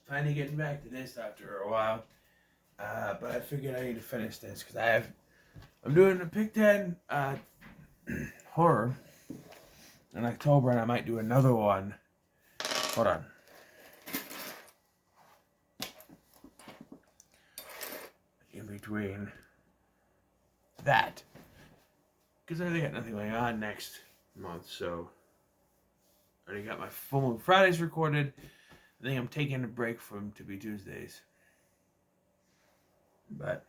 finally getting back to this after a while. But I figured I need to finish this because I'm doing the Pick 10 horror in October, and I might do another one. Hold on. In between that. Because I really got nothing going on next month, so I already got my Full Moon Fridays recorded. I think I'm taking a break from To Be Tuesdays. But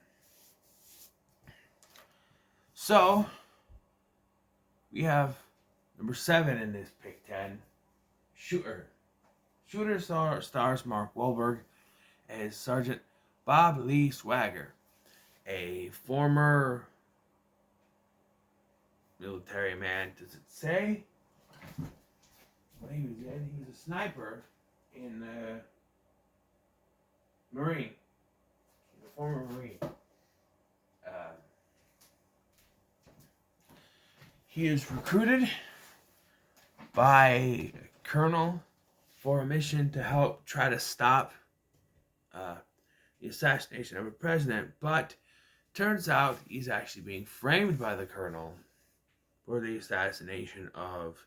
so we have number 7 in this Pick 10, Shooter. Shooter stars Mark Wahlberg as Sergeant Bob Lee Swagger, a former military man. Does it say what he was in? He was a sniper in Marine. He's a former Marine. He is recruited by a colonel for a mission to help try to stop the assassination of a president, but turns out he's actually being framed by the colonel for the assassination of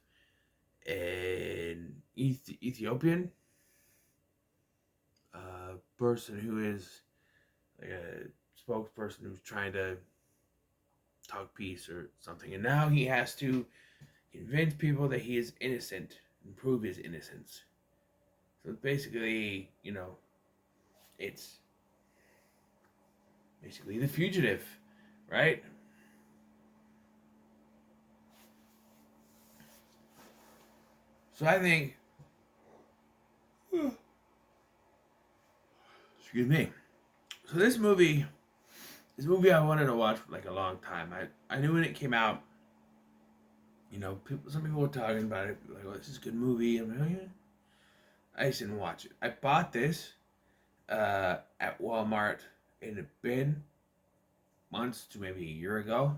an Ethiopian person who is like a spokesperson who's trying to talk peace or something. And now he has to convince people that he is innocent and prove his innocence. So basically, it's basically The Fugitive, right? So I think, excuse me. So this movie I wanted to watch for like a long time. I knew when it came out, some people were talking about it, like, oh, this is a good movie. I'm like, oh yeah. I just didn't watch it. I bought this at Walmart in a bin months to maybe a year ago,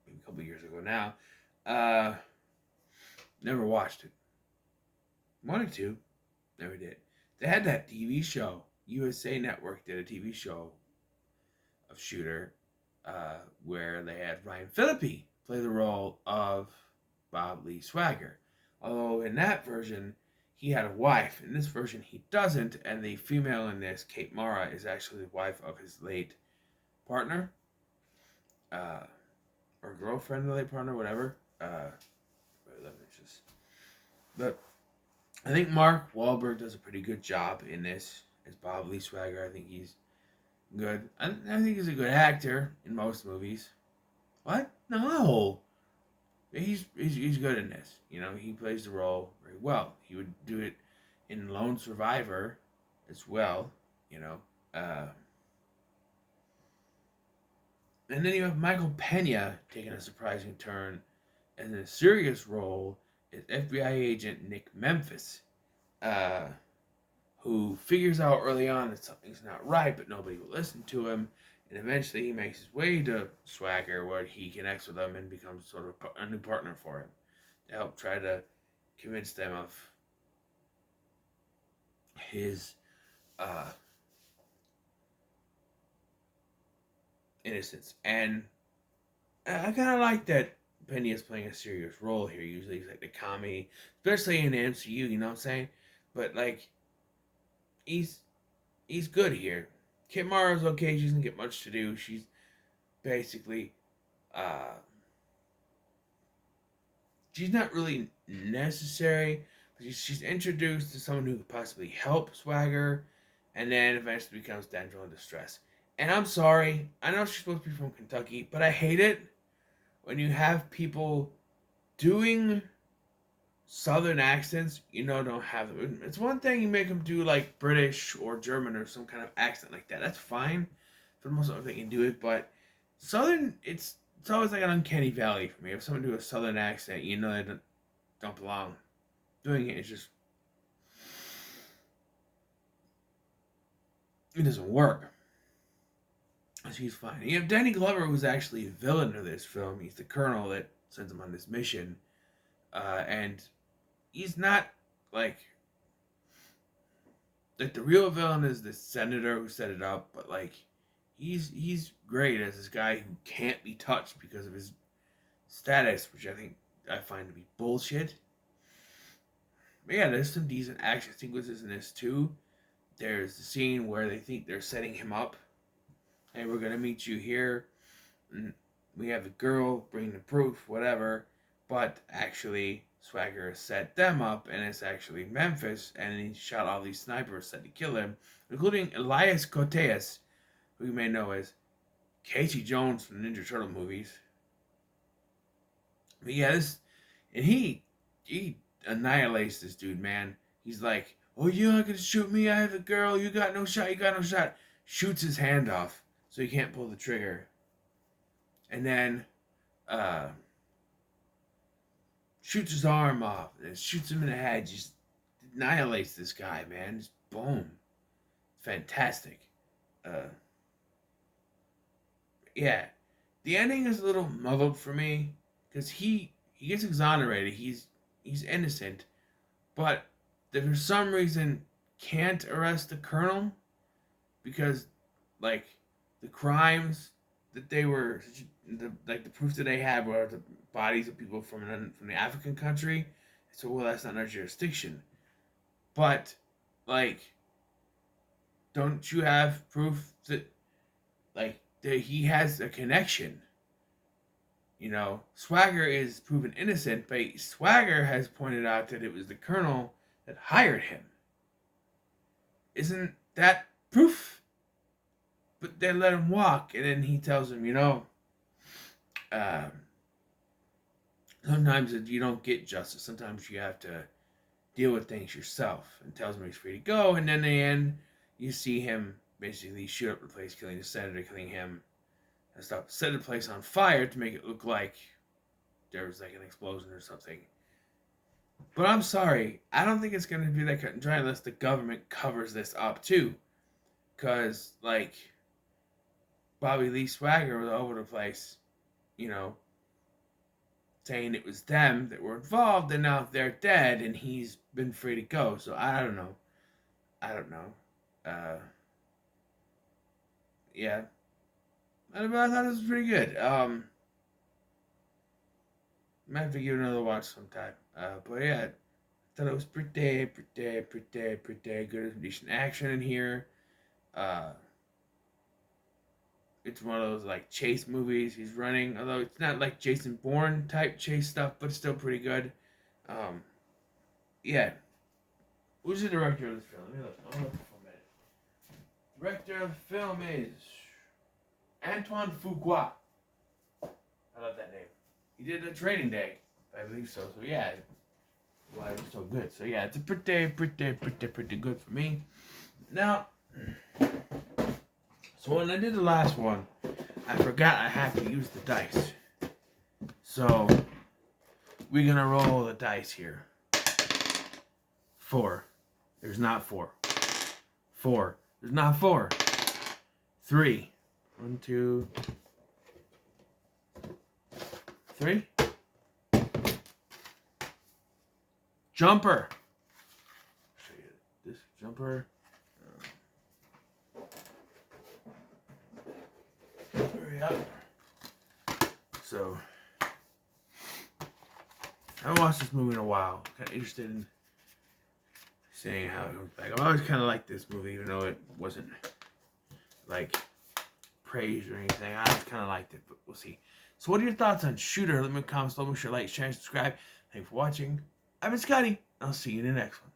maybe a couple years ago now. Never watched it. Wanted to, never did. They had that TV show. USA Network did a TV show of Shooter, where they had Ryan Phillippe play the role of Bob Lee Swagger. Although in that version, he had a wife. In this version, he doesn't, and the female in this, Kate Mara, is actually the wife of his late partner, or girlfriend of the late partner, whatever. But I think Mark Wahlberg does a pretty good job in this as Bob Lee Swagger. I think he's good. I think he's a good actor in most movies. What? No. He's good in this. He plays the role very well. He would do it in Lone Survivor as well. And then you have Michael Pena taking a surprising turn in a serious role as FBI agent Nick Memphis, who figures out early on that something's not right, but nobody will listen to him. And eventually he makes his way to Swagger, where he connects with him and becomes sort of a new partner for him to help try to convince them of his innocence. And I kind of like that Penny is playing a serious role here. Usually he's like the comedy, especially in the MCU, you know what I'm saying? But like, he's good here. Kit Mara's okay. She doesn't get much to do. She's basically, she's not really necessary. But she's introduced to someone who could possibly help Swagger, and then eventually becomes damsel in distress. And I'm sorry, I know she's supposed to be from Kentucky, but I hate it when you have people doing Southern accents, don't have them. It's one thing you make them do like British or German or some kind of accent like that. That's fine. For the most part, they can do it. But Southern, it's always like an uncanny valley for me. If someone do a Southern accent, they don't belong. Doing it is just, it doesn't work. So he's fine. You have Danny Glover, who's actually the villain of this film. He's the colonel that sends him on this mission, and he's not like like the real villain is the senator who set it up, but like he's great as this guy who can't be touched because of his status, which I find to be bullshit. But yeah, there's some decent action sequences in this too. There's the scene where they think they're setting him up. Hey, we're gonna meet you here. And we have the girl bring the proof, whatever. But actually, Swagger set them up, and it's actually Memphis, and he shot all these snipers set to kill him, including Elias Koteas, who you may know as Casey Jones from the Ninja Turtle movies. But yeah, and he annihilates this dude, man. He's like, "Oh, you're not gonna shoot me. I have a girl. You got no shot. You got no shot." Shoots his hand off, so he can't pull the trigger. And then, shoots his arm off, and shoots him in the head. Just annihilates this guy, man. Just boom. Fantastic. Yeah, the ending is a little muddled for me because he gets exonerated. He's innocent, but for some reason can't arrest the colonel because like the crimes that they were the proof that they had were the bodies of people from the African country. So well, that's not our jurisdiction. But like, don't you have proof that like that he has a connection? You know, Swagger is proven innocent, but Swagger has pointed out that it was the colonel that hired him. Isn't that proof? But they let him walk, and then he tells him, sometimes you don't get justice. Sometimes you have to deal with things yourself. And tells him he's free to go, and then in the end, you see him basically shoot up the place, killing the senator, killing him, and stuff. Set the place on fire to make it look like there was like an explosion or something. But I'm sorry, I don't think it's going to be that cut and dry unless the government covers this up too. Because, like, Bobby Lee Swagger was all over the place, saying it was them that were involved, and now they're dead, and he's been free to go. So I don't know. Yeah. I thought it was pretty good. Might have to give it another watch sometime. But yeah, I thought it was pretty good. There's decent action in here. It's one of those like chase movies. He's running, although it's not like Jason Bourne type chase stuff, but it's still pretty good. Yeah. Who's the director of this film? Let me look. I'll look for a minute. Director of the film is Antoine Fuqua. I love that name. He did a Training Day, I believe so. So yeah, why it's so good. So yeah, it's a pretty good for me. Now, so when I did the last one, I forgot I have to use the dice. So we're gonna roll the dice here. 4. There's not 4. 4. There's not 4. 3. 1, 2, 3. Jumper. Show you this jumper. Hurry up. So, I haven't watched this movie in a while. Kind of interested in seeing how it goes back. I've always kind of liked this movie, even though it wasn't like praised or anything. I just kind of liked it, but we'll see. So what are your thoughts on Shooter? Let me know in the comments below. Make sure to like, share, and subscribe. Thanks for watching. I've been Scotty. I'll see you in the next one.